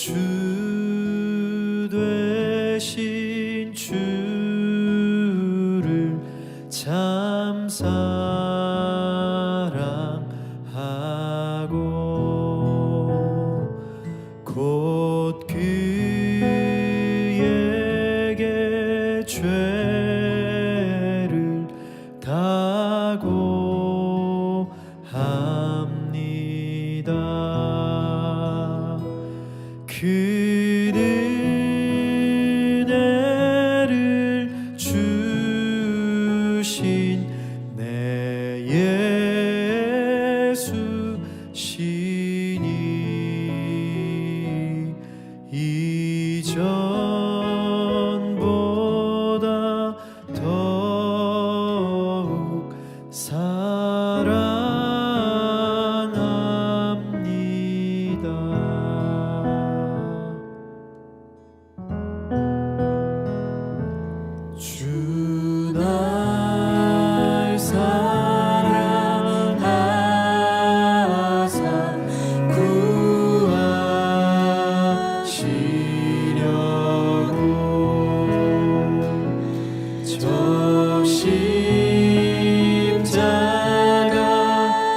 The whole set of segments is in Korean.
주 되신 주를 참 사랑하고 곧 그에게 죄를 다고 합니다. 그 은혜를 주신 내 예수 시니 이전보다 더욱 주 날 사랑하사 구하시려고 저 십자가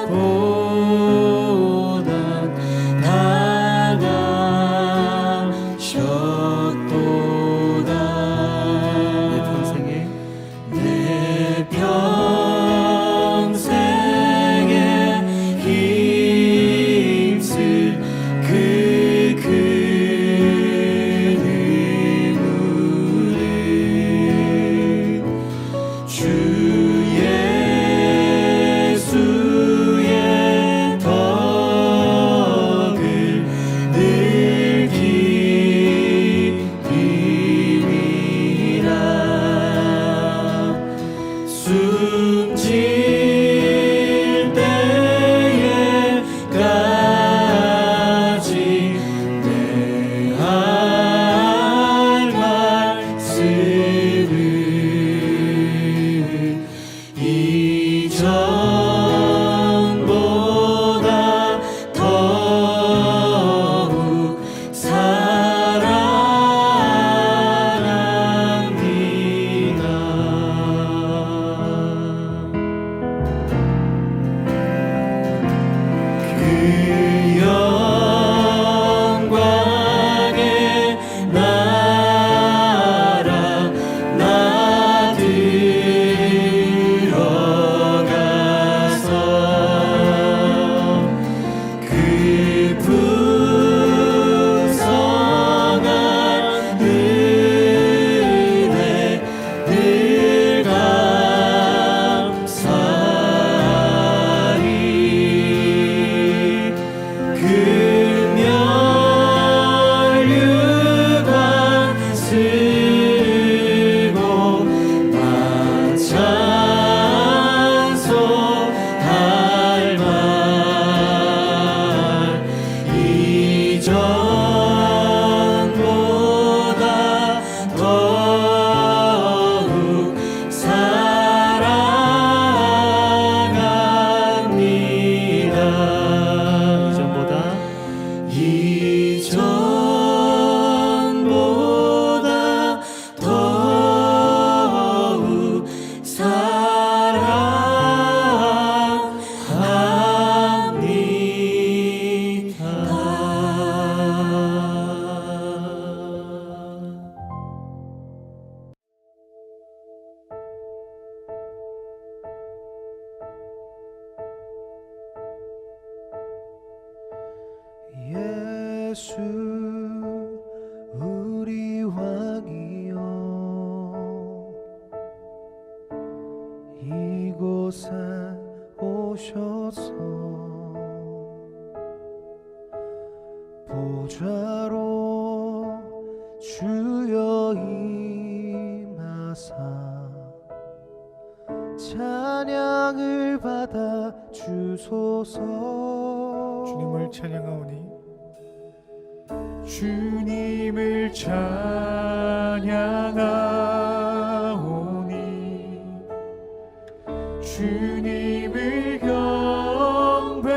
고난 당하셨도다. 내 평생에 힘쓸 그 큰 의무는 주 예수의 덕을 늘 기리라. 숨질 때에까지 내 할 말씀을 이전보다 더욱 그 영광의 나라 나 들어가서 그 풍성한 은혜 늘 감사하리. 금멸유관 쓰고 나 찬송할 말 이전보다 더욱 사랑합니다. 이전보다 더욱 예수 우리 왕이여 이곳에 오셔서 보좌로 주여 임하사 찬양을 받아 주소서. 주님을 찬양하오니 주님을 찬양하오니 주님을 경배하오니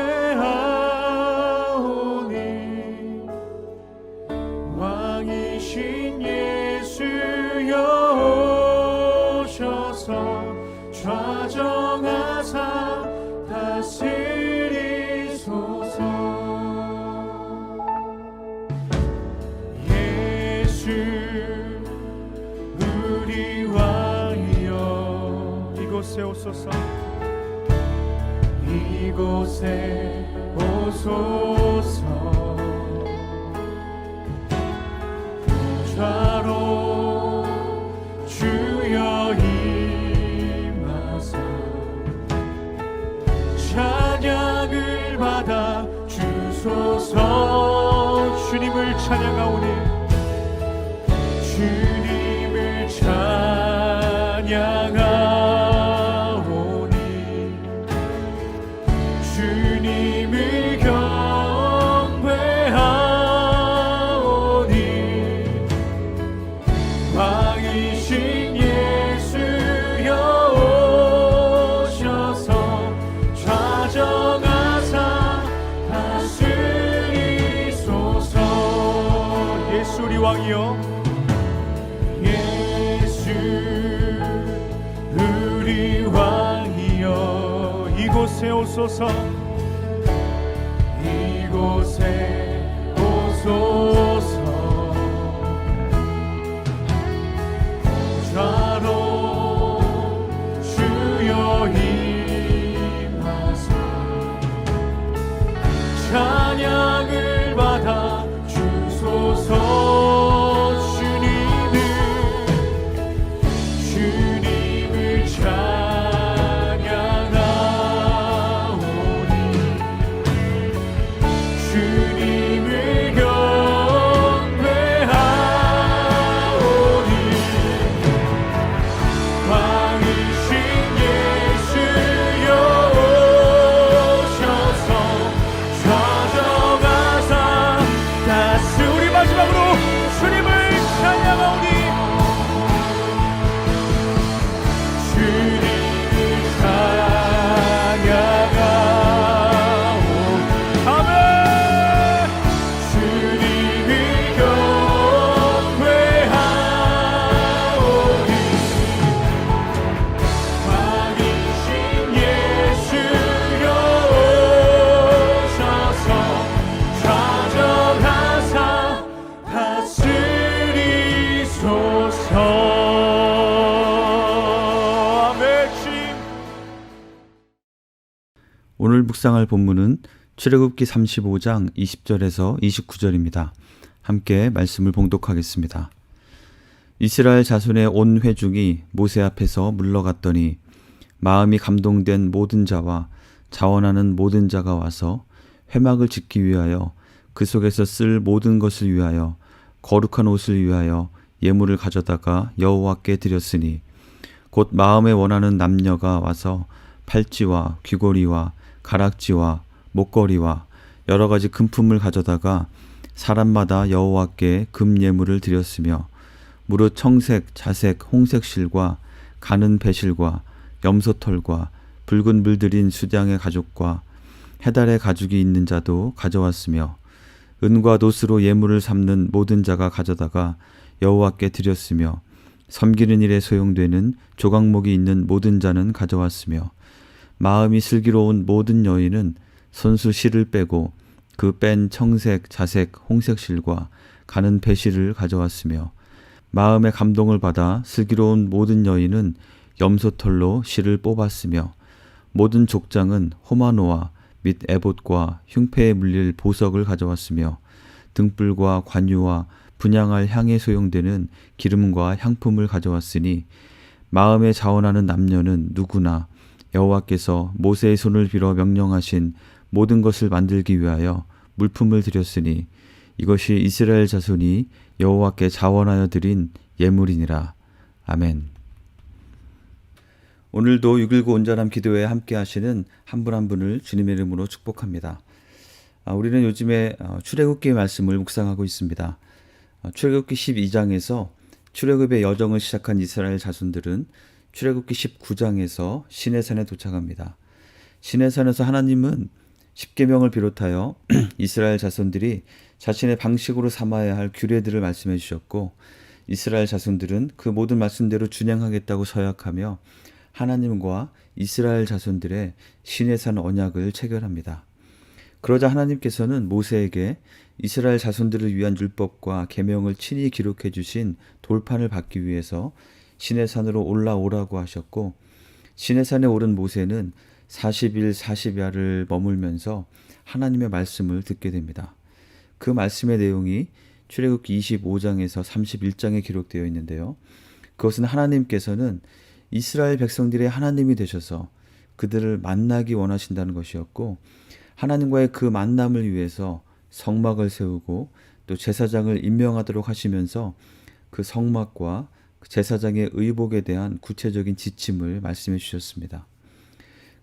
이곳에 오소서. 좌로 주여 임하사 찬양을 받아 주소서. 주님을 찬양하오니 주님을 찬양하오니 주님을 경배하오니 왕이신 예수여 오셔서 좌정하사 다스리소서. 예수 우리 왕이여, 예수 우리 왕이여, 이곳에 오소서. 이곳에 오소서. 좌로 주여 임하사 찬양을 받아 주소서. 주님을 찬양하오니 주님을 경배하오니 왕이신 예수여 오셔서 좌정하사 다스. 우리 마지막으로 주님을 찬양하오니 주님을 찬양하오니 아멘. 주님을 경배하오니 왕이신 예수여 오셔서 좌정하사 다스리소서. 아멘. 주님. 오늘 묵상할 본문은 출애굽기 35장 20절에서 29절입니다. 함께 말씀을 봉독하겠습니다. 이스라엘 자손의 온 회중이 모세 앞에서 물러갔더니 마음이 감동된 모든 자와 자원하는 모든 자가 와서 회막을 짓기 위하여 그 속에서 쓸 모든 것을 위하여 거룩한 옷을 위하여 예물을 가져다가 여호와께 드렸으니 곧 마음에 원하는 남녀가 와서 팔찌와 귀고리와 가락지와 목걸이와 여러 가지 금품을 가져다가 사람마다 여호와께 금 예물을 드렸으며 무릇 청색, 자색, 홍색 실과 가는 배실과 염소털과 붉은 물들인 수장의 가죽과 해달의 가죽이 있는 자도 가져왔으며 은과 놋으로 예물을 삼는 모든 자가 가져다가 여호와께 드렸으며 섬기는 일에 소용되는 조각목이 있는 모든 자는 가져왔으며 마음이 슬기로운 모든 여인은 손수 실을 빼고 그 뺀 청색, 자색, 홍색 실과 가는 배실을 가져왔으며 마음의 감동을 받아 슬기로운 모든 여인은 염소털로 실을 뽑았으며 모든 족장은 호마노와 및 에봇과 흉패에 물릴 보석을 가져왔으며 등불과 관유와 분향할 향에 소용되는 기름과 향품을 가져왔으니 마음에 자원하는 남녀는 누구나 여호와께서 모세의 손을 빌어 명령하신 모든 것을 만들기 위하여 물품을 드렸으니 이것이 이스라엘 자손이 여호와께 자원하여 드린 예물이니라. 아멘. 오늘도 6.19 온전함 기도회에 함께 하시는 한 분 한 분을 주님의 이름으로 축복합니다. 우리는 요즘에 출애굽기의 말씀을 묵상하고 있습니다. 출애굽기 12장에서 출애굽의 여정을 시작한 이스라엘 자손들은 출애굽기 19장에서 시내산에 도착합니다. 시내산에서 하나님은 십계명을 비롯하여 이스라엘 자손들이 자신의 방식으로 삼아야 할 규례들을 말씀해 주셨고 이스라엘 자손들은 그 모든 말씀대로 준행하겠다고 서약하며 하나님과 이스라엘 자손들의 시내산 언약을 체결합니다. 그러자 하나님께서는 모세에게 이스라엘 자손들을 위한 율법과 계명을 친히 기록해 주신 돌판을 받기 위해서 시내산으로 올라오라고 하셨고 시내산에 오른 모세는 40일 40야를 머물면서 하나님의 말씀을 듣게 됩니다. 그 말씀의 내용이 출애굽기 25장에서 31장에 기록되어 있는데요. 그것은 하나님께서는 이스라엘 백성들의 하나님이 되셔서 그들을 만나기 원하신다는 것이었고, 하나님과의 그 만남을 위해서 성막을 세우고 또 제사장을 임명하도록 하시면서 그 성막과 제사장의 의복에 대한 구체적인 지침을 말씀해 주셨습니다.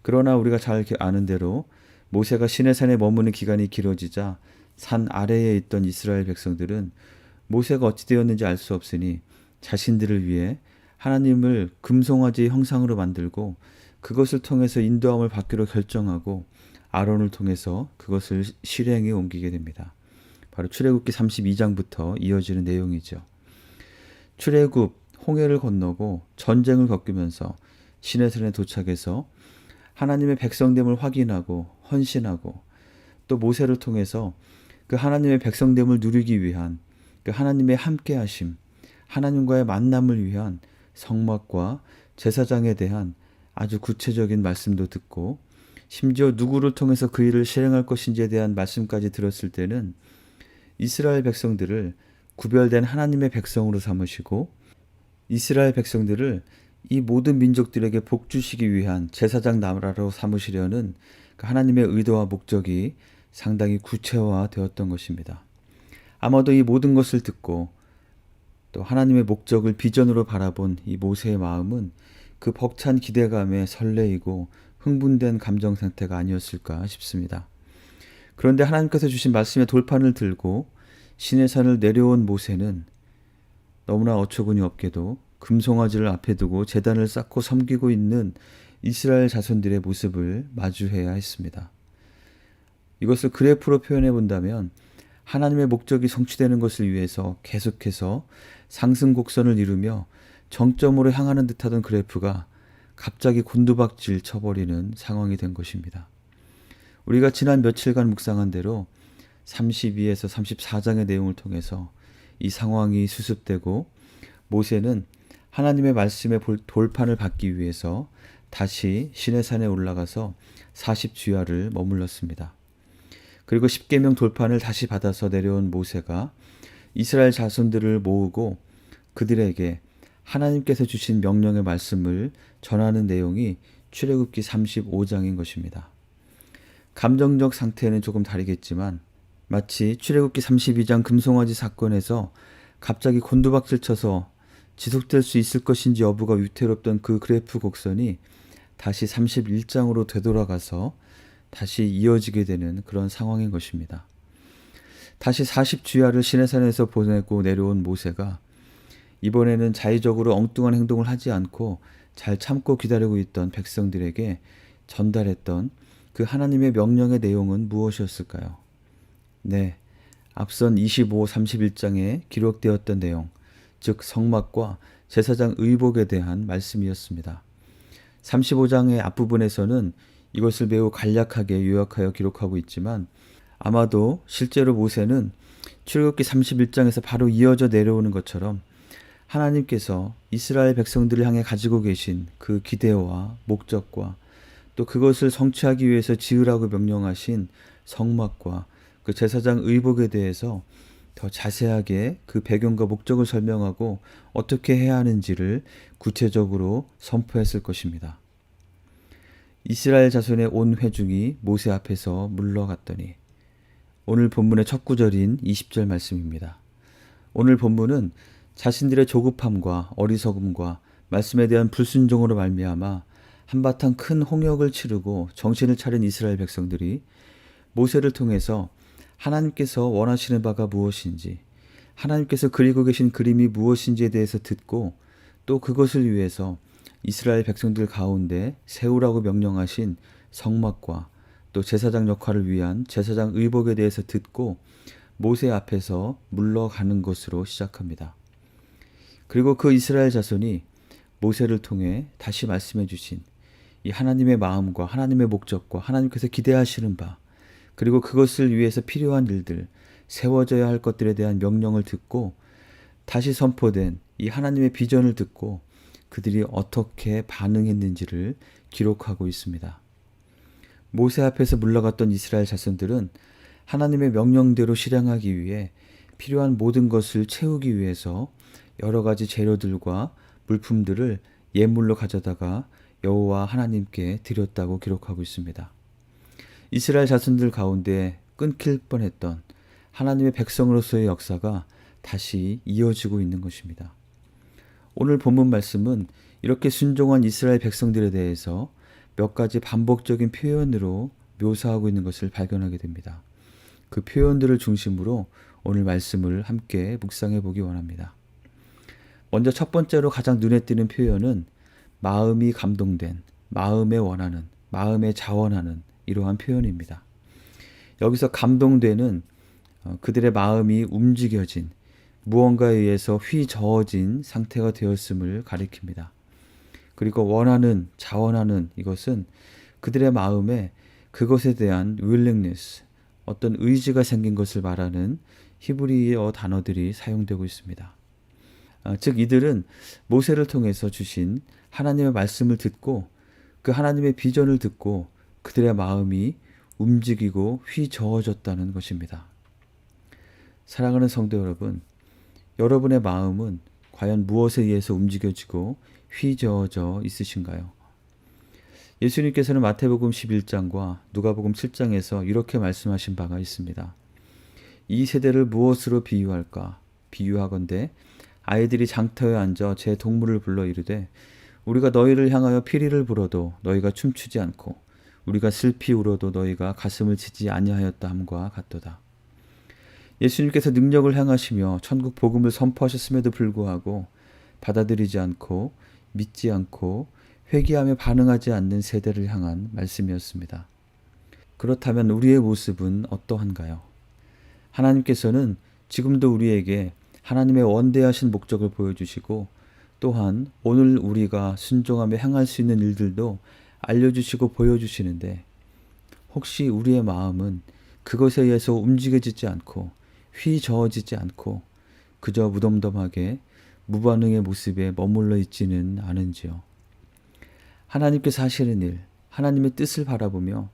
그러나 우리가 잘 아는 대로 모세가 시내산에 머무는 기간이 길어지자 산 아래에 있던 이스라엘 백성들은 모세가 어찌 되었는지 알 수 없으니 자신들을 위해 하나님을 금송아지 형상으로 만들고 그것을 통해서 인도함을 받기로 결정하고 아론을 통해서 그것을 실행에 옮기게 됩니다. 바로 출애굽기 32장부터 이어지는 내용이죠. 출애굽 홍해를 건너고 전쟁을 겪으면서 시내산에 도착해서 하나님의 백성됨을 확인하고 헌신하고 또 모세를 통해서 그 하나님의 백성됨을 누리기 위한 그 하나님의 함께하심, 하나님과의 만남을 위한 성막과 제사장에 대한 아주 구체적인 말씀도 듣고 심지어 누구를 통해서 그 일을 실행할 것인지에 대한 말씀까지 들었을 때는 이스라엘 백성들을 구별된 하나님의 백성으로 삼으시고 이스라엘 백성들을 이 모든 민족들에게 복 주시기 위한 제사장 나라로 삼으시려는 그 하나님의 의도와 목적이 상당히 구체화되었던 것입니다. 아마도 이 모든 것을 듣고 또 하나님의 목적을 비전으로 바라본 이 모세의 마음은 그 벅찬 기대감에 설레이고 흥분된 감정 상태가 아니었을까 싶습니다. 그런데 하나님께서 주신 말씀의 돌판을 들고 시내산을 내려온 모세는 너무나 어처구니 없게도 금송아지를 앞에 두고 제단을 쌓고 섬기고 있는 이스라엘 자손들의 모습을 마주해야 했습니다. 이것을 그래프로 표현해 본다면 하나님의 목적이 성취되는 것을 위해서 계속해서 상승 곡선을 이루며 정점으로 향하는 듯하던 그래프가 갑자기 곤두박질 쳐버리는 상황이 된 것입니다. 우리가 지난 며칠간 묵상한 대로 32에서 34장의 내용을 통해서 이 상황이 수습되고 모세는 하나님의 말씀의 돌판을 받기 위해서 다시 시내산에 올라가서 40주야를 머물렀습니다. 그리고 십계명 돌판을 다시 받아서 내려온 모세가 이스라엘 자손들을 모으고 그들에게 하나님께서 주신 명령의 말씀을 전하는 내용이 출애굽기 35장인 것입니다. 감정적 상태는 조금 다르겠지만 마치 출애굽기 32장 금송아지 사건에서 갑자기 곤두박질 쳐서 지속될 수 있을 것인지 여부가 위태롭던 그 그래프 곡선이 다시 31장으로 되돌아가서 다시 이어지게 되는 그런 상황인 것입니다. 다시 40주야를 시내산에서 보내고 내려온 모세가 이번에는 자의적으로 엉뚱한 행동을 하지 않고 잘 참고 기다리고 있던 백성들에게 전달했던 그 하나님의 명령의 내용은 무엇이었을까요? 네, 앞선 25, 31장에 기록되었던 내용, 즉 성막과 제사장 의복에 대한 말씀이었습니다. 35장의 앞부분에서는 이것을 매우 간략하게 요약하여 기록하고 있지만 아마도 실제로 모세는 출애굽기 31장에서 바로 이어져 내려오는 것처럼 하나님께서 이스라엘 백성들을 향해 가지고 계신 그 기대와 목적과 또 그것을 성취하기 위해서 지으라고 명령하신 성막과 그 제사장 의복에 대해서 더 자세하게 그 배경과 목적을 설명하고 어떻게 해야 하는지를 구체적으로 선포했을 것입니다. 이스라엘 자손의 온 회중이 모세 앞에서 물러갔더니 오늘 본문의 첫 구절인 20절 말씀입니다. 오늘 본문은 자신들의 조급함과 어리석음과 말씀에 대한 불순종으로 말미암아 한바탕 큰 홍역을 치르고 정신을 차린 이스라엘 백성들이 모세를 통해서 하나님께서 원하시는 바가 무엇인지, 하나님께서 그리고 계신 그림이 무엇인지에 대해서 듣고 또 그것을 위해서 이스라엘 백성들 가운데 세우라고 명령하신 성막과 또 제사장 역할을 위한 제사장 의복에 대해서 듣고 모세 앞에서 물러가는 것으로 시작합니다. 그리고 그 이스라엘 자손이 모세를 통해 다시 말씀해 주신 이 하나님의 마음과 하나님의 목적과 하나님께서 기대하시는 바 그리고 그것을 위해서 필요한 일들, 세워져야 할 것들에 대한 명령을 듣고 다시 선포된 이 하나님의 비전을 듣고 그들이 어떻게 반응했는지를 기록하고 있습니다. 모세 앞에서 물러갔던 이스라엘 자손들은 하나님의 명령대로 실행하기 위해 필요한 모든 것을 채우기 위해서 여러 가지 재료들과 물품들을 예물로 가져다가 여호와 하나님께 드렸다고 기록하고 있습니다. 이스라엘 자손들 가운데 끊길 뻔했던 하나님의 백성으로서의 역사가 다시 이어지고 있는 것입니다. 오늘 본문 말씀은 이렇게 순종한 이스라엘 백성들에 대해서 몇 가지 반복적인 표현으로 묘사하고 있는 것을 발견하게 됩니다. 그 표현들을 중심으로 오늘 말씀을 함께 묵상해 보기 원합니다. 먼저 첫 번째로 가장 눈에 띄는 표현은 마음이 감동된, 마음에 원하는, 마음에 자원하는 이러한 표현입니다. 여기서 감동되는 그들의 마음이 움직여진, 무언가에 의해서 휘저어진 상태가 되었음을 가리킵니다. 그리고 원하는, 자원하는 이것은 그들의 마음에 그것에 대한 willingness, 어떤 의지가 생긴 것을 말하는 히브리어 단어들이 사용되고 있습니다. 즉 이들은 모세를 통해서 주신 하나님의 말씀을 듣고 그 하나님의 비전을 듣고 그들의 마음이 움직이고 휘저어졌다는 것입니다. 사랑하는 성도 여러분, 여러분의 마음은 과연 무엇에 의해서 움직여지고 휘저어져 있으신가요? 예수님께서는 마태복음 11장과 누가복음 7장에서 이렇게 말씀하신 바가 있습니다. 이 세대를 무엇으로 비유할까? 비유하건대 아이들이 장터에 앉아 제 동물을 불러 이르되 우리가 너희를 향하여 피리를 불어도 너희가 춤추지 않고 우리가 슬피 울어도 너희가 가슴을 치지 아니하였다 함과 같도다. 예수님께서 능력을 행하시며 천국 복음을 선포하셨음에도 불구하고 받아들이지 않고 믿지 않고 회개하며 반응하지 않는 세대를 향한 말씀이었습니다. 그렇다면 우리의 모습은 어떠한가요? 하나님께서는 지금도 우리에게 하나님의 원대하신 목적을 보여주시고 또한 오늘 우리가 순종하며 행할 수 있는 일들도 알려주시고 보여주시는데 혹시 우리의 마음은 그것에 의해서 움직여지지 않고 휘저어지지 않고 그저 무덤덤하게 무반응의 모습에 머물러 있지는 않은지요. 하나님께서 하시는 일, 하나님의 뜻을 바라보며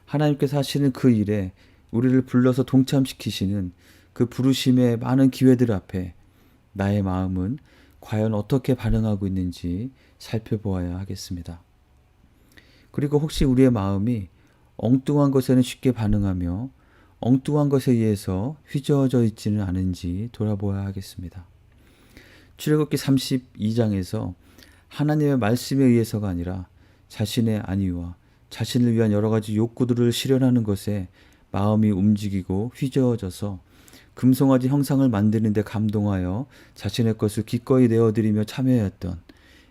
하나님께서 하시는 그 일에 우리를 불러서 동참시키시는 그 부르심의 많은 기회들 앞에 나의 마음은 과연 어떻게 반응하고 있는지 살펴보아야 하겠습니다. 그리고 혹시 우리의 마음이 엉뚱한 것에는 쉽게 반응하며 엉뚱한 것에 의해서 휘저어져 있지는 않은지 돌아보아야 하겠습니다. 출애굽기 32장에서 하나님의 말씀에 의해서가 아니라 자신의 안위와 자신을 위한 여러 가지 욕구들을 실현하는 것에 마음이 움직이고 휘저어져서 금송아지 형상을 만드는 데 감동하여 자신의 것을 기꺼이 내어드리며 참여했던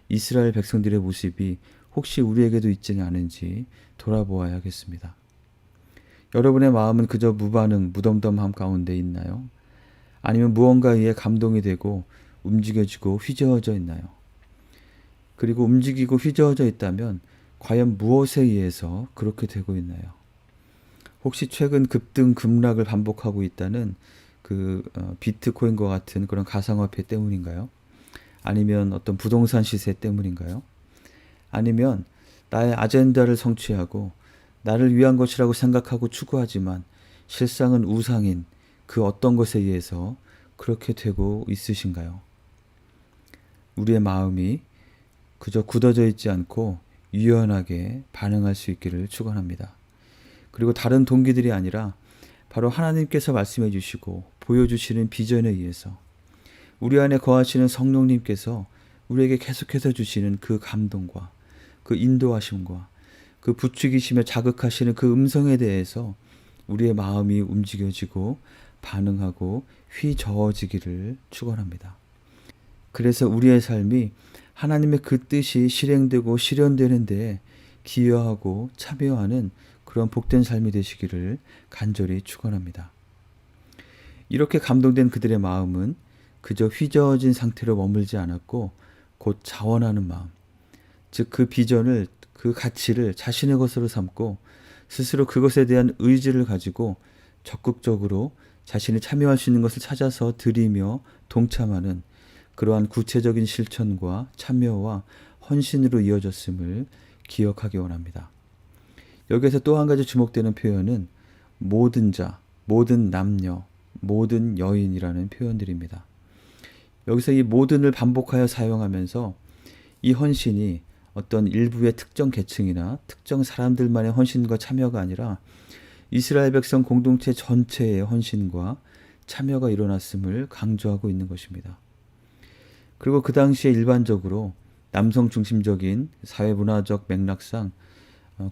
이스라엘 백성들의 모습이 혹시 우리에게도 있지는 않은지 돌아보아야겠습니다. 여러분의 마음은 그저 무반응, 무덤덤함 가운데 있나요? 아니면 무언가에 의해 감동이 되고 움직여지고 휘저어져 있나요? 그리고 움직이고 휘저어져 있다면 과연 무엇에 의해서 그렇게 되고 있나요? 혹시 최근 급등 급락을 반복하고 있다는 비트코인과 같은 그런 가상화폐 때문인가요? 아니면 어떤 부동산 시세 때문인가요? 아니면 나의 아젠다를 성취하고 나를 위한 것이라고 생각하고 추구하지만 실상은 우상인 그 어떤 것에 의해서 그렇게 되고 있으신가요? 우리의 마음이 그저 굳어져 있지 않고 유연하게 반응할 수 있기를 축원합니다. 그리고 다른 동기들이 아니라 바로 하나님께서 말씀해 주시고 보여주시는 비전에 의해서 우리 안에 거하시는 성령님께서 우리에게 계속해서 주시는 그 감동과 그 인도하심과 그 부추기시며 자극하시는 그 음성에 대해서 우리의 마음이 움직여지고 반응하고 휘저어지기를 축원합니다. 그래서 우리의 삶이 하나님의 그 뜻이 실행되고 실현되는 데에 기여하고 참여하는 그런 복된 삶이 되시기를 간절히 축원합니다. 이렇게 감동된 그들의 마음은 그저 휘저어진 상태로 머물지 않았고 곧 자원하는 마음, 즉 그 비전을, 그 가치를 자신의 것으로 삼고 스스로 그것에 대한 의지를 가지고 적극적으로 자신이 참여할 수 있는 것을 찾아서 드리며 동참하는 그러한 구체적인 실천과 참여와 헌신으로 이어졌음을 기억하기 원합니다. 여기에서 또 한 가지 주목되는 표현은 모든 자, 모든 남녀, 모든 여인이라는 표현들입니다. 여기서 이 모든을 반복하여 사용하면서 이 헌신이 어떤 일부의 특정 계층이나 특정 사람들만의 헌신과 참여가 아니라 이스라엘 백성 공동체 전체의 헌신과 참여가 일어났음을 강조하고 있는 것입니다. 그리고 그 당시에 일반적으로 남성 중심적인 사회문화적 맥락상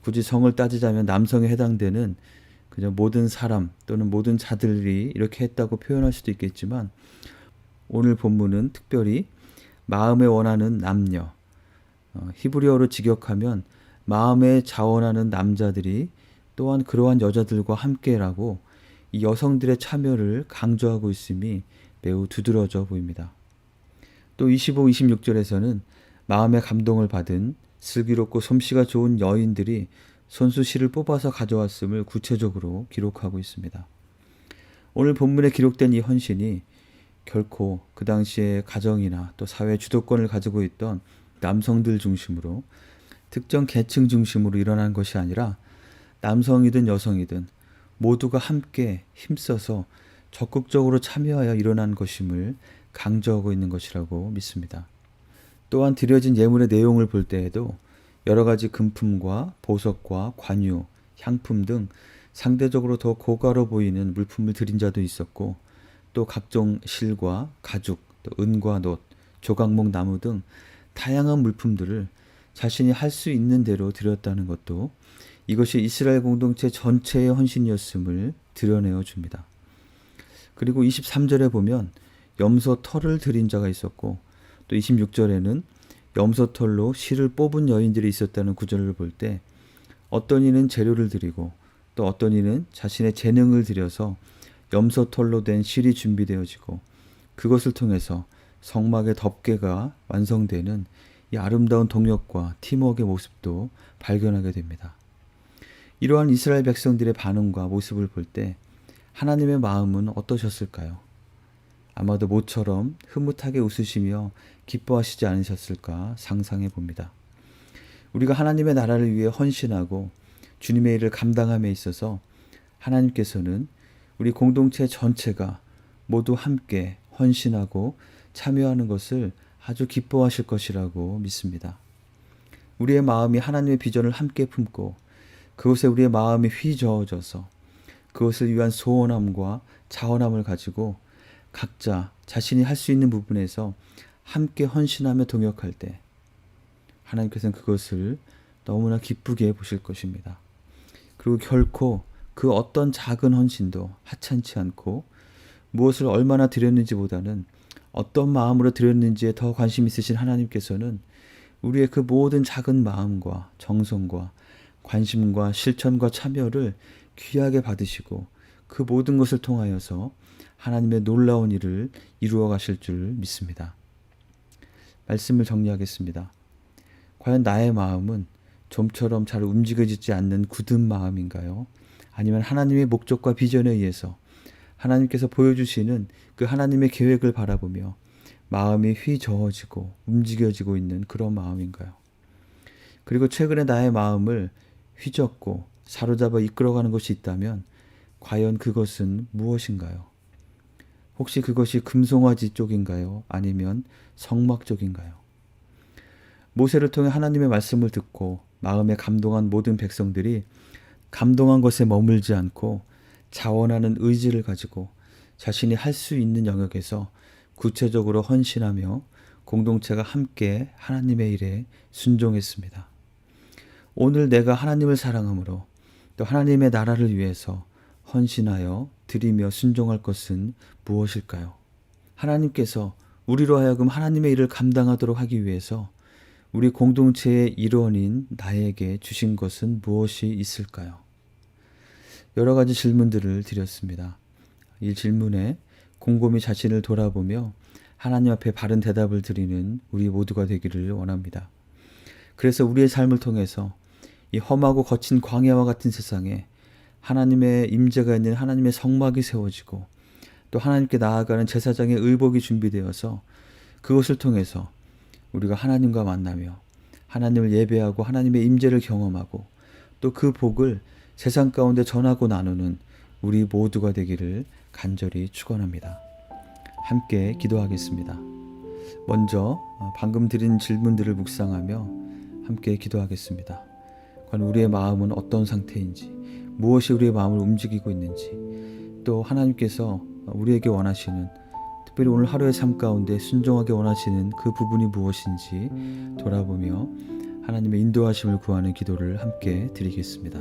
굳이 성을 따지자면 남성에 해당되는 그저 모든 사람 또는 모든 자들이 이렇게 했다고 표현할 수도 있겠지만 오늘 본문은 특별히 마음에 원하는 남녀, 히브리어로 직역하면 마음에 자원하는 남자들이 또한 그러한 여자들과 함께라고 이 여성들의 참여를 강조하고 있음이 매우 두드러져 보입니다. 또 25, 26절에서는 마음의 감동을 받은 슬기롭고 솜씨가 좋은 여인들이 손수시를 뽑아서 가져왔음을 구체적으로 기록하고 있습니다. 오늘 본문에 기록된 이 헌신이 결코 그 당시에 가정이나 또 사회 주도권을 가지고 있던 남성들 중심으로 특정 계층 중심으로 일어난 것이 아니라 남성이든 여성이든 모두가 함께 힘써서 적극적으로 참여하여 일어난 것임을 강조하고 있는 것이라고 믿습니다. 또한 드려진 예물의 내용을 볼 때에도 여러 가지 금품과 보석과 관유, 향품 등 상대적으로 더 고가로 보이는 물품을 드린 자도 있었고 또 각종 실과 가죽, 또 은과 놋, 조각목 나무 등 다양한 물품들을 자신이 할 수 있는 대로 드렸다는 것도 이것이 이스라엘 공동체 전체의 헌신이었음을 드러내어 줍니다. 그리고 23절에 보면 염소 털을 드린 자가 있었고 또 26절에는 염소 털로 실을 뽑은 여인들이 있었다는 구절을 볼 때 어떤 이는 재료를 드리고 또 어떤 이는 자신의 재능을 들여서 염소 털로 된 실이 준비되어지고 그것을 통해서 성막의 덮개가 완성되는 이 아름다운 동역과 팀워크의 모습도 발견하게 됩니다. 이러한 이스라엘 백성들의 반응과 모습을 볼 때 하나님의 마음은 어떠셨을까요? 아마도 모처럼 흐뭇하게 웃으시며 기뻐하시지 않으셨을까 상상해 봅니다. 우리가 하나님의 나라를 위해 헌신하고 주님의 일을 감당함에 있어서 하나님께서는 우리 공동체 전체가 모두 함께 헌신하고 참여하는 것을 아주 기뻐하실 것이라고 믿습니다. 우리의 마음이 하나님의 비전을 함께 품고 그것에 우리의 마음이 휘저어져서 그것을 위한 소원함과 자원함을 가지고 각자 자신이 할 수 있는 부분에서 함께 헌신하며 동역할 때 하나님께서는 그것을 너무나 기쁘게 보실 것입니다. 그리고 결코 그 어떤 작은 헌신도 하찮지 않고 무엇을 얼마나 드렸는지보다는 어떤 마음으로 드렸는지에 더 관심 있으신 하나님께서는 우리의 그 모든 작은 마음과 정성과 관심과 실천과 참여를 귀하게 받으시고 그 모든 것을 통하여서 하나님의 놀라운 일을 이루어 가실 줄 믿습니다. 말씀을 정리하겠습니다. 과연 나의 마음은 좀처럼 잘 움직여지지 않는 굳은 마음인가요? 아니면 하나님의 목적과 비전에 의해서 하나님께서 보여주시는 그 하나님의 계획을 바라보며 마음이 휘저어지고 움직여지고 있는 그런 마음인가요? 그리고 최근에 나의 마음을 휘젓고 사로잡아 이끌어가는 것이 있다면 과연 그것은 무엇인가요? 혹시 그것이 금송아지 쪽인가요? 아니면 성막 쪽인가요? 모세를 통해 하나님의 말씀을 듣고 마음에 감동한 모든 백성들이 감동한 것에 머물지 않고 자원하는 의지를 가지고 자신이 할 수 있는 영역에서 구체적으로 헌신하며 공동체가 함께 하나님의 일에 순종했습니다. 오늘 내가 하나님을 사랑함으로 또 하나님의 나라를 위해서 헌신하여 드리며 순종할 것은 무엇일까요? 하나님께서 우리로 하여금 하나님의 일을 감당하도록 하기 위해서 우리 공동체의 일원인 나에게 주신 것은 무엇이 있을까요? 여러 가지 질문들을 드렸습니다. 이 질문에 곰곰이 자신을 돌아보며 하나님 앞에 바른 대답을 드리는 우리 모두가 되기를 원합니다. 그래서 우리의 삶을 통해서 이 험하고 거친 광야와 같은 세상에 하나님의 임재가 있는 하나님의 성막이 세워지고 또 하나님께 나아가는 제사장의 의복이 준비되어서 그것을 통해서 우리가 하나님과 만나며 하나님을 예배하고 하나님의 임재를 경험하고 또 그 복을 세상 가운데 전하고 나누는 우리 모두가 되기를 간절히 축원합니다. 함께 기도하겠습니다. 먼저 방금 드린 질문들을 묵상하며 함께 기도하겠습니다. 과연 우리의 마음은 어떤 상태인지, 무엇이 우리의 마음을 움직이고 있는지, 또 하나님께서 우리에게 원하시는, 특별히 오늘 하루의 삶 가운데 순종하게 원하시는 그 부분이 무엇인지 돌아보며 하나님의 인도하심을 구하는 기도를 함께 드리겠습니다.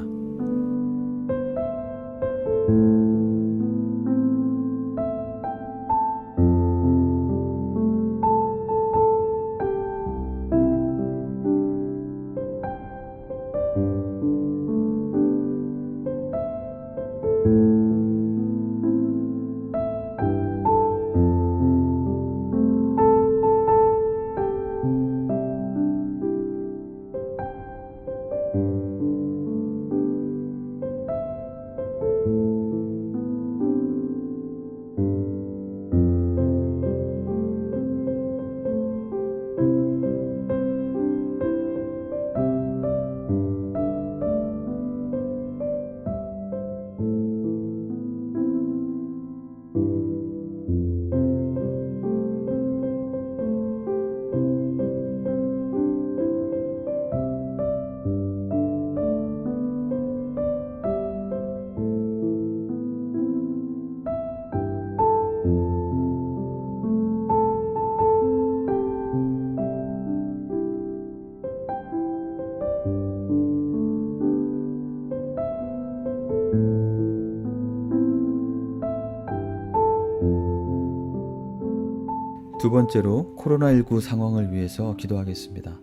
두 번째로 코로나19 상황을 위해서 기도하겠습니다.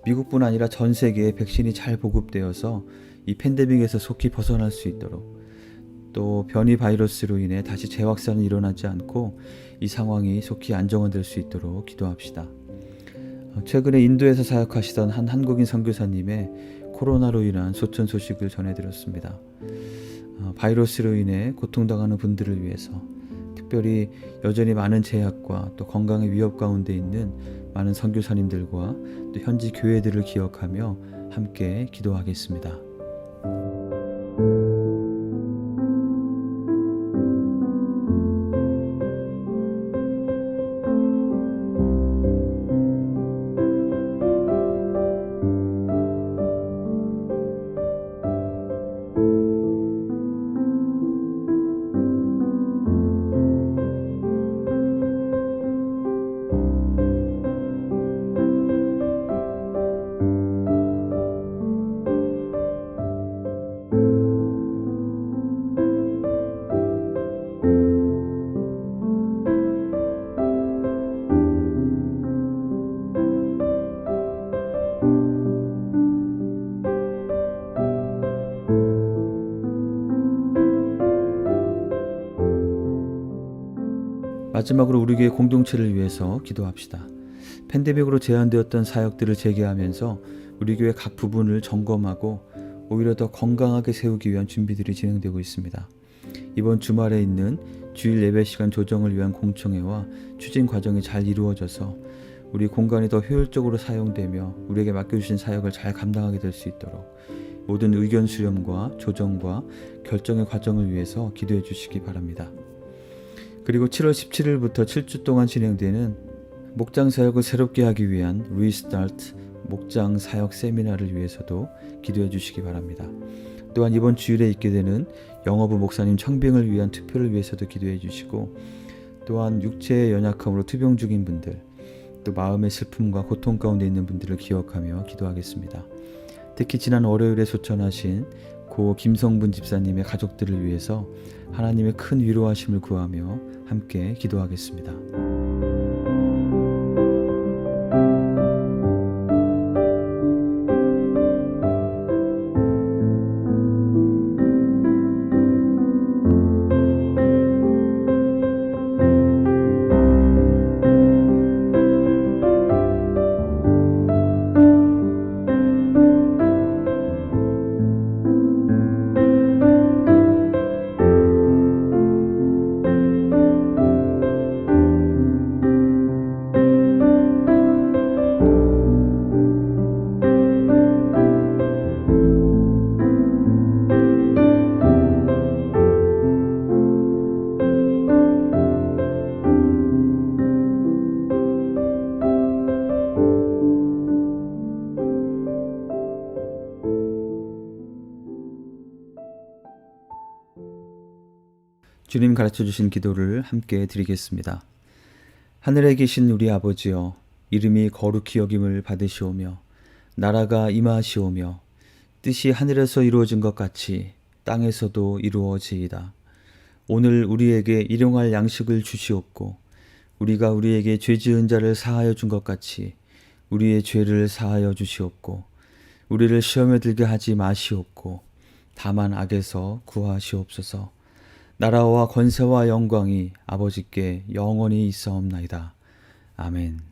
미국뿐 아니라 전 세계에 백신이 잘 보급되어서 이 팬데믹에서 속히 벗어날 수 있도록, 또 변이 바이러스로 인해 다시 재확산이 일어나지 않고 이 상황이 속히 안정화될 수 있도록 기도합시다. 최근에 인도에서 사역하시던 한 한국인 선교사님의 코로나로 인한 소천 소식을 전해드렸습니다. 바이러스로 인해 고통당하는 분들을 위해서, 특별히 여전히 많은 제약과 또 건강의 위협 가운데 있는 많은 선교사님들과 또 현지 교회들을 기억하며 함께 기도하겠습니다. 마지막으로 우리 교회 공동체를 위해서 기도합시다. 팬데믹으로 제한되었던 사역들을 재개하면서 우리 교회 각 부분을 점검하고 오히려 더 건강하게 세우기 위한 준비들이 진행되고 있습니다. 이번 주말에 있는 주일 예배 시간 조정을 위한 공청회와 추진 과정이 잘 이루어져서 우리 공간이 더 효율적으로 사용되며 우리에게 맡겨주신 사역을 잘 감당하게 될 수 있도록 모든 의견 수렴과 조정과 결정의 과정을 위해서 기도해 주시기 바랍니다. 그리고 7월 17일부터 7주 동안 진행되는 목장 사역을 새롭게 하기 위한 리스타트 목장 사역 세미나를 위해서도 기도해 주시기 바랍니다. 또한 이번 주일에 있게 되는 영어부 목사님 청빙을 위한 투표를 위해서도 기도해 주시고, 또한 육체의 연약함으로 투병 중인 분들, 또 마음의 슬픔과 고통 가운데 있는 분들을 기억하며 기도하겠습니다. 특히 지난 월요일에 소천하신 고 김성분 집사님의 가족들을 위해서 하나님의 큰 위로하심을 구하며 함께 기도하겠습니다. 주님 가르쳐 주신 기도를 함께 드리겠습니다. 하늘에 계신 우리 아버지여, 이름이 거룩히 여김을 받으시오며 나라가 임하시오며 뜻이 하늘에서 이루어진 것 같이 땅에서도 이루어지이다. 오늘 우리에게 일용할 양식을 주시옵고 우리가 우리에게 죄 지은 자를 사하여 준 것 같이 우리의 죄를 사하여 주시옵고 우리를 시험에 들게 하지 마시옵고 다만 악에서 구하시옵소서. 나라와 권세와 영광이 아버지께 영원히 있사옵나이다. 아멘.